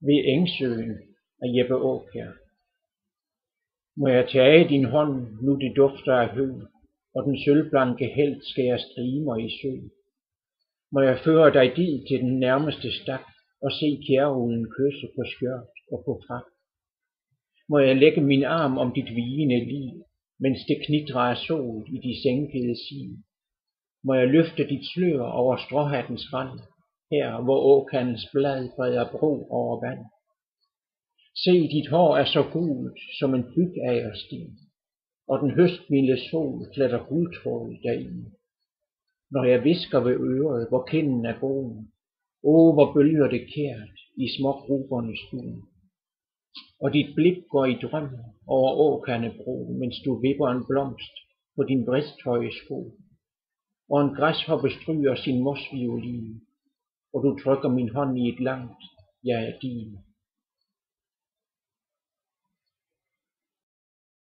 Ved Engsøen af Jeppe Aakjær. Må jeg tage din hånd, nu det dufter af hø, og den sølvblanke helt skærer strimer i sø. Må jeg føre dig dit til den nærmeste stak, og se kjærulden kysse på skørt og på frak. Må jeg lægge min arm om dit vigende liv, mens det knitrer af sol i de sænkede siv. Må jeg løfte dit slør over stråhattens rand, her hvor åkandens blad breder bro over vand. Se, dit hår er så gult som en bygagersti, og den høstmilde sol fletter guldtråd deri. Når jeg hvisker ved øret, hvor kinden er brun, hvor bølger det kært i smågrubernes dun. Og dit blik går i drøm over åkandebro, mens du vipper en blomst på din bristhøje sko. Og en græshoppe stryger sin mosviolin, og du trykker min hånd i et langt, jeg er din.